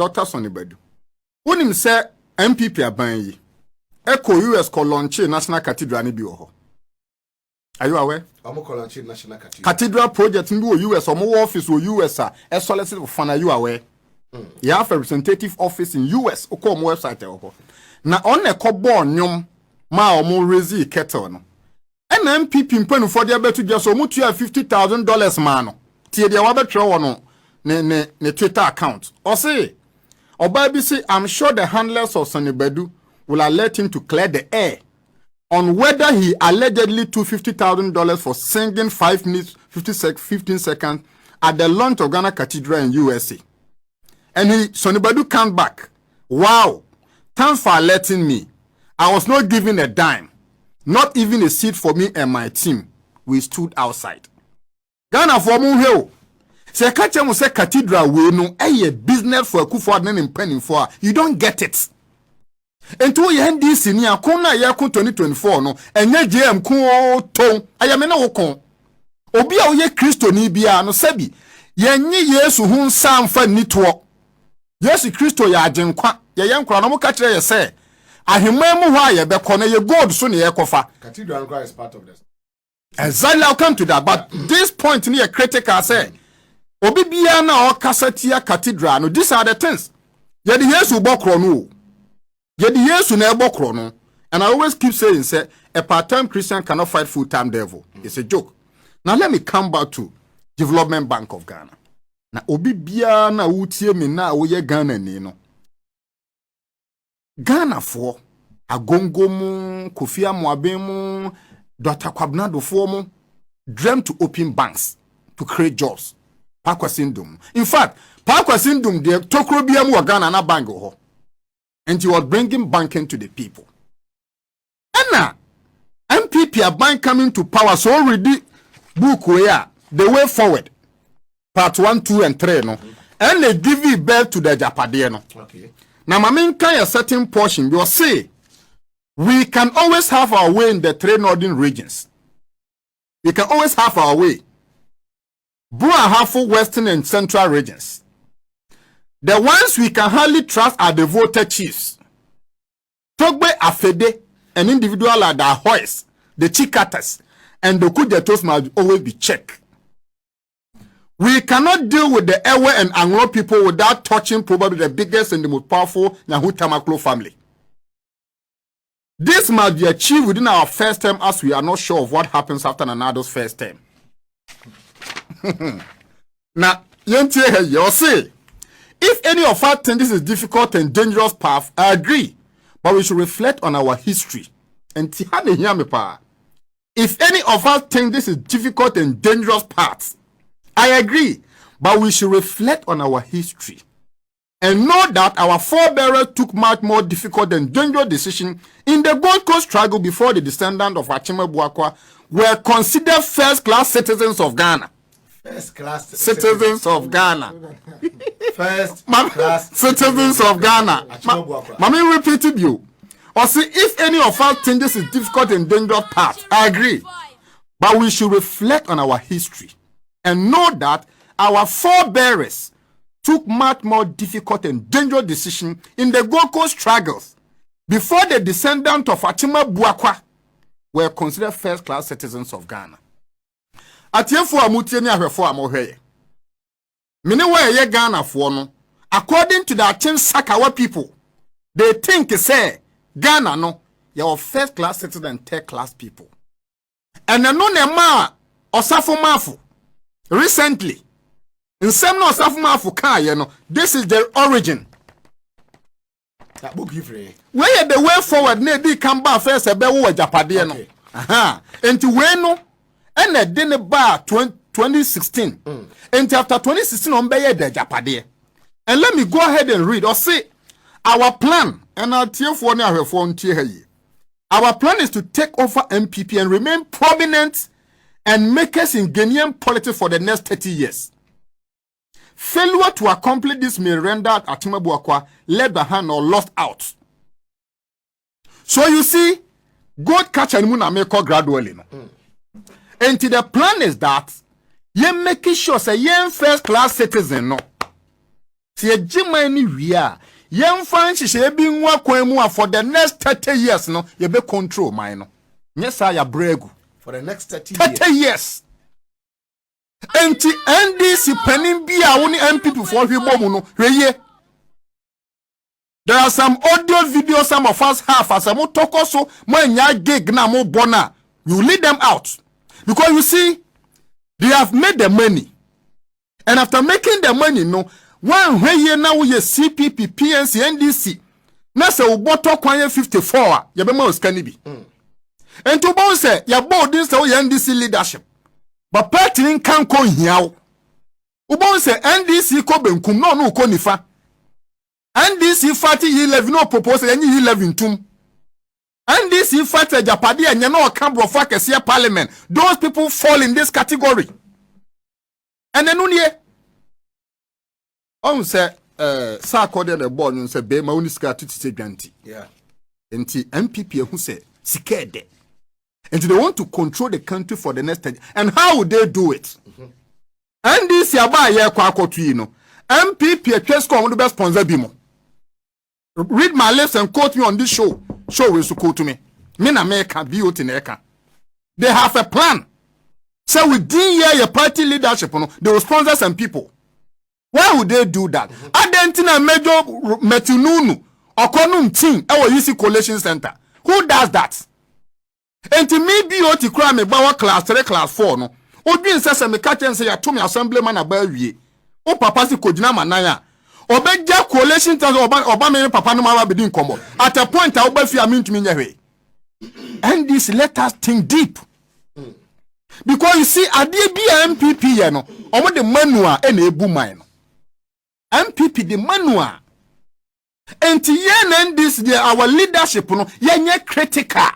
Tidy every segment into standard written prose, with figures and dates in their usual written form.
Dr. Sonnie Badu. When him say MPP aban Echo US ko launch National Cathedral ni bi wo. Are you aware? I'm ko launch National Cathedral. Cathedral project in US or more office or US a solicit for are you aware? You have a representative office in US or come website oko. Na on e ko born nyom ma o mo raise kettle no. And MPP mpenu for the betu just o mutu $50,000 man no. Tie dia wa betro wo no ne Twitter account. Or say Obabi say I'm sure the handlers of Sonnie Badu will alert him to clear the air on whether he allegedly took $50,000 for singing 5 minutes 15 seconds at the launch of Ghana Cathedral in USA. And Sonnie Badu came back. Wow, thanks for alerting me. I was not given a dime, not even a seat for me and my team. We stood outside. Ghana for mu heo. Se kache mu se cathedral we no a business for Akufo and penny for. You don't get it. Ento ye ndi sini akon na ye kon 2024 no enye JM kun ton ayame na wo kon obi a wo ye Kristo ni bia no sabi ye nyi Yesu hu nsa mfa nito Yesu Kristo ya agenkwa ye yenkwa no mo ka kire ye se ahemman mu ho aye be ko na ye gold so ne ye kofa. Cathedral is part of this. Exactly, I'll come to that, but this point near critical say obi bia na o kasatia cathedral no these are the things ye the Yesu bokro no Yet Yesu na ebokro no. And I always keep saying, say, a part-time Christian cannot fight full-time devil. It's a joke. Now let me come back to Development Bank of Ghana. Na obi bia na utie me na oye Ghana ni no. Ghana for agongo mu, Kofi Amoabe mu, Dr. Kwabnado for mu dreamt to open banks to create jobs. Pakwasindum. In fact, Pakwasindum de tokro bia mu Ghana na bank ho. And he was bringing banking to the people. And now, MPP are bank coming to power. So already, book where the way forward, part 1, 2, and 3, no, and they give it back to the Japadiano. Okay. Now, my main kind of certain portion will say we can always have our way in the 3 northern regions. We can always have our way. Bua half western and central regions. The ones we can hardly trust are the voter chiefs. Togbe Afede, an individual like the Ahoys, the Chikatas, and the Kujetos must always be checked. We cannot deal with the Ewe and Anglo people without touching probably the biggest and the most powerful Nyahu Tamaklo family. This must be achieved within our first term, as we are not sure of what happens after Nanado's first term. Now, you'll say, if any of us think this is difficult and dangerous path, I agree. But we should reflect on our history. And if any of us think this is difficult and dangerous path, I agree. But we should reflect on our history. And know that our forebears took much more difficult and dangerous decisions in the Gold Coast struggle before the descendants of Achime Buakwa were considered first-class citizens of Ghana. First-class citizens of Ghana. First-class citizens of Ghana. Mami repeated you. Or see, if any of us think this is difficult and dangerous path, I agree. But we should reflect on our history and know that our forebears took much more difficult and dangerous decisions in the Gold Coast struggles before the descendants of Achime Buakwa were considered first-class citizens of Ghana. Atiefo amutie ni ahwefo amohweye. Mene wa ye Ghana fo no, according to the Achin Sakawa people, they think say Ghana no, you first class citizens and third class people. And no ne ma osafo mafu recently. In some no osafo mafu ka ye no, this is their origin. That book you free. Where the way forward ne di come back first ebe wo japade no. Aha. Enti we no and a dinner bar 2016. And after 2016, on Bayer de Japade. And let me go ahead and read or say our plan. And I'll tell for now her phone. Our plan is to take over MPP and remain prominent and make us in Ghanaian politics for the next 30 years. Failure to accomplish this may render Achime Buakwa led behind or lost out. So you see, God catch and moon and make her gradually. And the plan is that you making sure say you first class citizen no. Si ye jima ni wia yen fan hihye bi nwa kwan mu for the next 30 years no ye be control mine no nye sa ya bregu for the next 30 years enti NDC panin bi a woni MPP for hwebo mu no hweye. There are some audio videos some of us have as a motoko so mo gig na mo bona. You lead them out. Because you see, they have made the money. And after making the money, no, one way now we CPP, PNC, NDC. Na se uboto kwanye 54, yabema uskanibi. And to both say, ya board this NDC leadership. But party can ko hiao. Ubon say NDC ko benkum no ko nifa. NDC fati 11 no propose any 11 tum. NDC fati japadi and no cambro fakesi parliament. Those people fall in this category. And then unye on say sa according the board on say be ma uniska to say granti. Yeah. Enti MPP who say scared. And they want to control the country for the next 10. And how would they do it? NDC aba ye kwa akotu yi no. MPP atwesko on the best sponsor bimo. Read my lips and quote me on this show. Show will quote to me. Me na meka BOT neka. They have a plan. So within your party leadership, they will sponsor some people. Why would they do that? Adentina major metununu okonum team our UC Coalition Center. Who does that? And to me BOT crime about class 3, class 4 no. Obi nsese me catch and say ya to me assemblyman abawie. O papa si kodina manaya. Obeja coalition to oba me papa no ma be din komo. At a point I oba fi amintumi nyehwe. And this let us think deep. Because you see ade bi MPP ye no, omo de manua e na ebu man no. MPP the manua. And yen this there our leadership no yenye critical.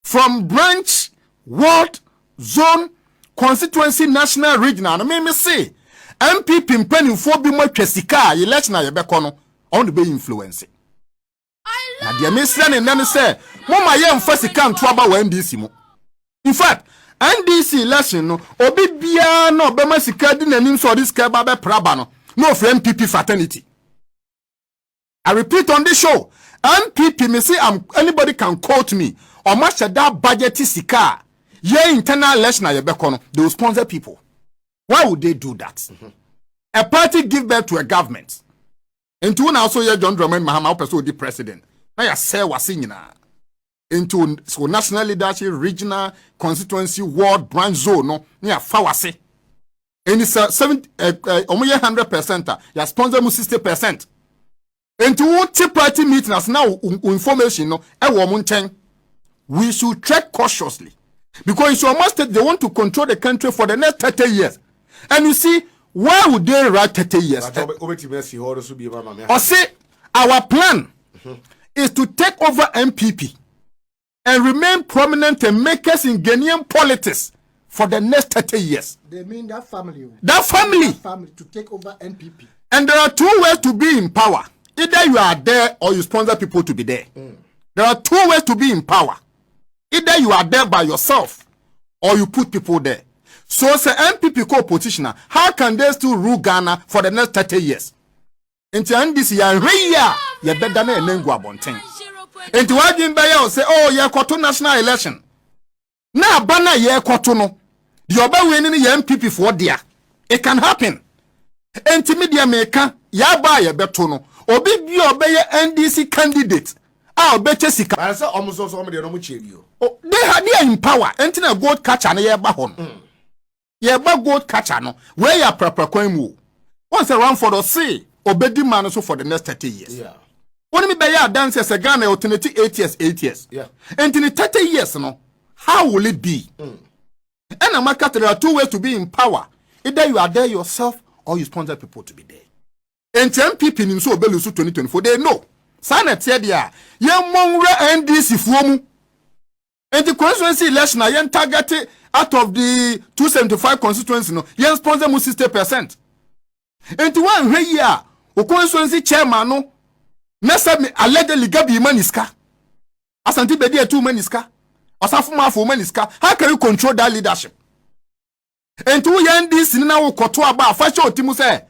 From branch, ward, zone, constituency, national, regional. No me say MPP mpanimfo bi mo twasika election na yebeko no on the be influence. Na dia me say ne nan say mo ma ye mfa sika nto aba wa NDC mo. In fact, NDC election no obi bia no be ma sika di nanim so this sika ba be praba no for MPP fraternity. I repeat on this show, MPP me say anybody can quote me or match that budget sika ye internal election na yebeko no they will sponsor people. Why would they do that? A party give birth to a government. Into now so ye John Dramani Mahama person the president. Now ya say wasinyina. Into so national leadership, regional, constituency, ward, branch zone no near fawase. And it's 100%. Ya sponsor mu 60%. Into what party meeting as now information no e wo mo nchen. We should tread cautiously. Because it's almost they want to control the country for the next 30 years. And you see, why would they write 30 years? Or say, our plan is to take over MPP and remain prominent and makers in Ghanaian politics for the next 30 years. They mean that family. That family. That family to take over MPP. And there are two ways to be in power. Either you are there or you sponsor people to be there. There are two ways to be in power. Either you are there by yourself or you put people there. So say MPP co-petitioner, how can they still rule Ghana for the next 30 years? Into this year, you better than a go abonting. Into what you say, oh, you're to national election. Now, banner ye no. The other winning the MPP for there. It can happen. Into media maker, ya buy a betono. Obi be obey NDC candidate. I'll bet Jessica. I said almost also somebody no you. Oh, they are in power. Enter a gold catcher na ye bahon. Ye ba gold catcher no. Where ya proper kwemu. Once around for the say, obedi man so for the next 30 years. Yeah. When me be ya dance as a Ghana alternative 8 years. Yeah. And in the 30 years no, how will it be? And Amaka, there are two ways to be in power. Either you are there yourself or you sponsor people to be there. And MPP in so belusu 2024, they know. Sana tedia ye monre NDC fuomu. And the constituency election na yen target out of the 275 constituency no yen sponsor mu 60%. And the one where ya o constituency chairman no nessa me allegedly gabi maniska. Asanti be there 2 maniska. Asafu ma for maniska. How can you control that leadership? And to yen this na wo koto aba fa cho timu say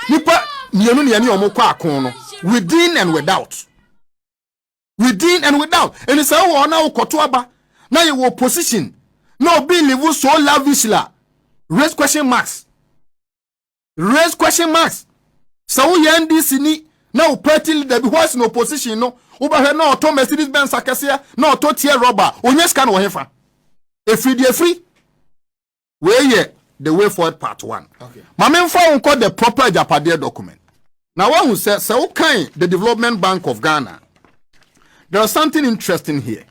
nipa nienu ne ani omo kwa akon no within and without. Within and without. And it's how na ukoto aba na you position no be live so lavishly. Raise question marks. Raise question marks. So we end this ni na party leader be what's in opposition no uba no auto Mercedes Benz akasia no auto tier rubber onye scan wo hefa. Free. Where ye the way forward part 1. Okay. Mame mfa unko the proper Japadia document. Now one who says so kind the Development Bank of Ghana. There's something interesting here.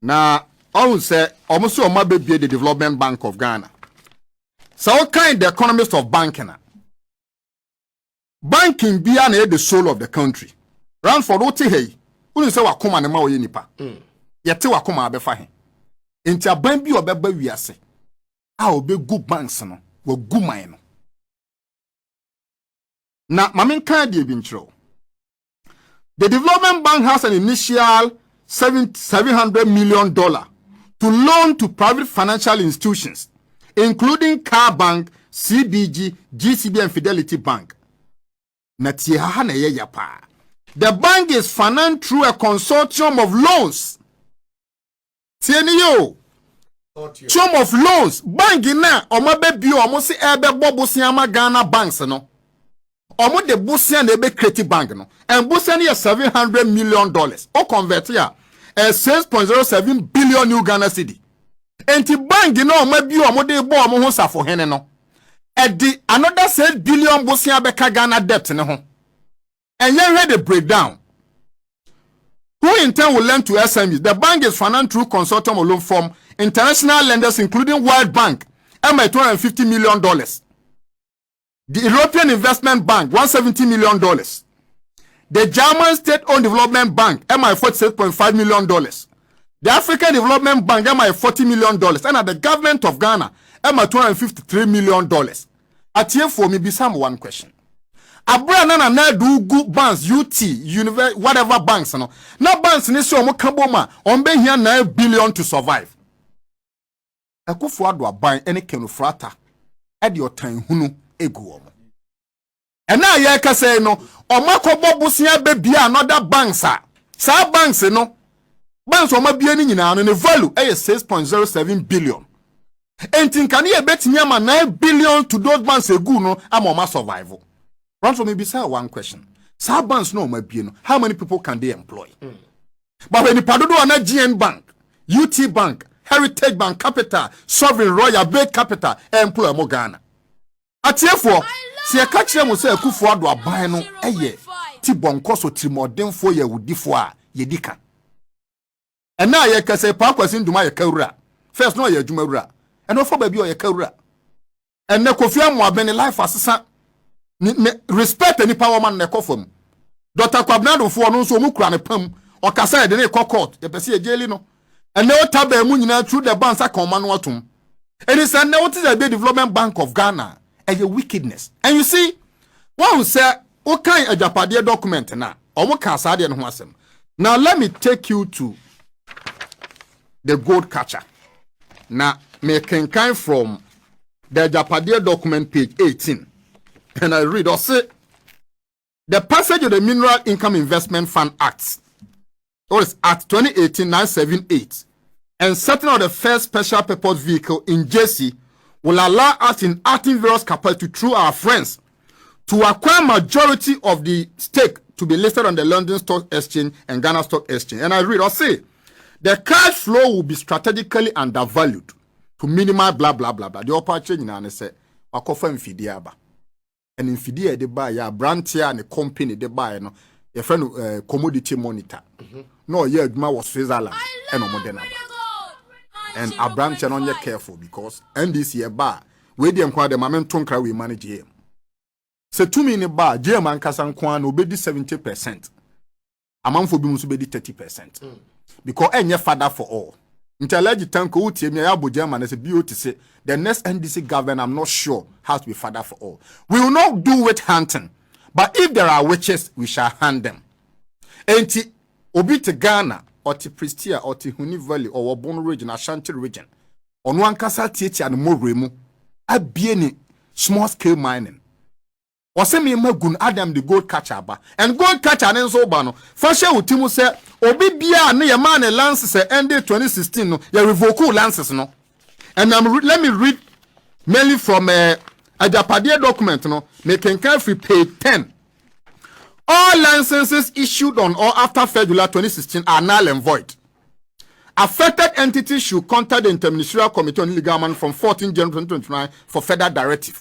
Now all who say almost so be the Development Bank of Ghana. So kind the economist of banking. Banking be the soul of the country. Run for oti hey. Unu say wakoma ne ma oye nipa. Yete wakoma abefa he. Enti aban bi obeba wiase. A obe good banks no, wo gu man no. Na mamen kan die bi nchro. The Development Bank has an initial $700 million to loan to private financial institutions, including Car Bank, CBG, GCB, and Fidelity Bank. Na tie ha na ye yapa. The bank is financed through a consortium of loans. Tie ni yo. Chum of loans. Bank na omo be bio omo se ebe bobosia ma Ghana banks no. Omo de bosia na ebe create bank no. And bosia na $700 million. O convert ya 6.07 billion new Ghana cedi. Enti bank na omo bio omo de bo omo ho safo hene no. E di another 6 billion bosia be ka Ghana debt ne ho. And you heard the breakdown. Who in turn will lend to SMEs? The bank is financed through consortium of loan from international lenders, including World Bank, $250 million. The European Investment Bank, $170 million. The German State-Owned Development Bank, $46.5 million. The African Development Bank, $40 million. And the government of Ghana, $253 million. At here for me, be some one question. Abra na do good banks UT university whatever banks no na banks ni so mo kaboma on be here $9 billion to survive. Akufo ado aban ene kenufrata e de otan hunu egu omo. E na ye ka say no omakobo busia be bia another banks sa banks no banks o ma bia ni nyina no ne value e 6.07 billion. Entin kan ye betimi ama $9 billion to those banks egu no ama o ma survive. Run for me beside one question. Banks no no. How many people can they employ? But when you padodo on a GN Bank, UT Bank, Heritage Bank, Capital, Sovereign Royal Bank Capital, employ mo Ghana. At therefore, see a catch them will say a kufu ado aban no eye ti bonko so trimodem for ye wudi fo a ye dika. And now ye can say pa kwasin duma ye kawura. First no ye duma wura. And no for baby ye kawura. And ne kofi am wa ben life asesa respect any power man ne kofom. Dr. Kwabnado for no so mu kura ne pam o kasa de ne court e pese e jeli no. And now tabe mu nyina through the banks akoma no atum. And it's an what is the Development Bank of Ghana and your wickedness. And you see, one who say okay a Japadia document na omo ka asade no ho asem. Now let me take you to the gold catcher. Now me can from the Japadia document page 18. And I read or say the passage of the Mineral Income Investment Fund Act, or is Act 2018-978, and setting of the first special purpose vehicle in JC will allow us in acting various capacity through our friends to acquire majority of the stake to be listed on the London Stock Exchange and Ghana Stock Exchange. And I read or say the cash flow will be strategically undervalued to minimize blah blah blah blah. The upper change in an say wakofa mfidiaba. And infidie de buy ya brantia and a company de buy no your friend commodity monitor. No yeah was Switzerland and modern. And a branch on your careful because NDC bar we dem kwa the momentum cry we manage here. Say 2 minute bar German kasan kwan obedi 70%. Amanfo bi muso bedi 30%. Because enye father for all. Intellege tanko utie me ya German as a beauty say the next NDC government I'm not sure has to be father for all. We will not do witch hunting, but if there are witches we shall hunt them. Enti obi te Ghana or te Prestia or te Huni Valley or Wabon region Ashanti region on one kasa tieti and more remu abie ni small scale mining ɔsɛ me magun Adam the gold catcher ba and gold catcher ne nso ba no fa hye utimu sɛ obi bia ne ye man lances ended 2016 no ye revoke lances no and let me read mainly from Ajapade document no me kenkan free page 10. All licenses issued on or after 1 July 2016 are null and void. Affected entities should contact the Interministerial Committee on Legal Management from 14 January 2029 for further directive.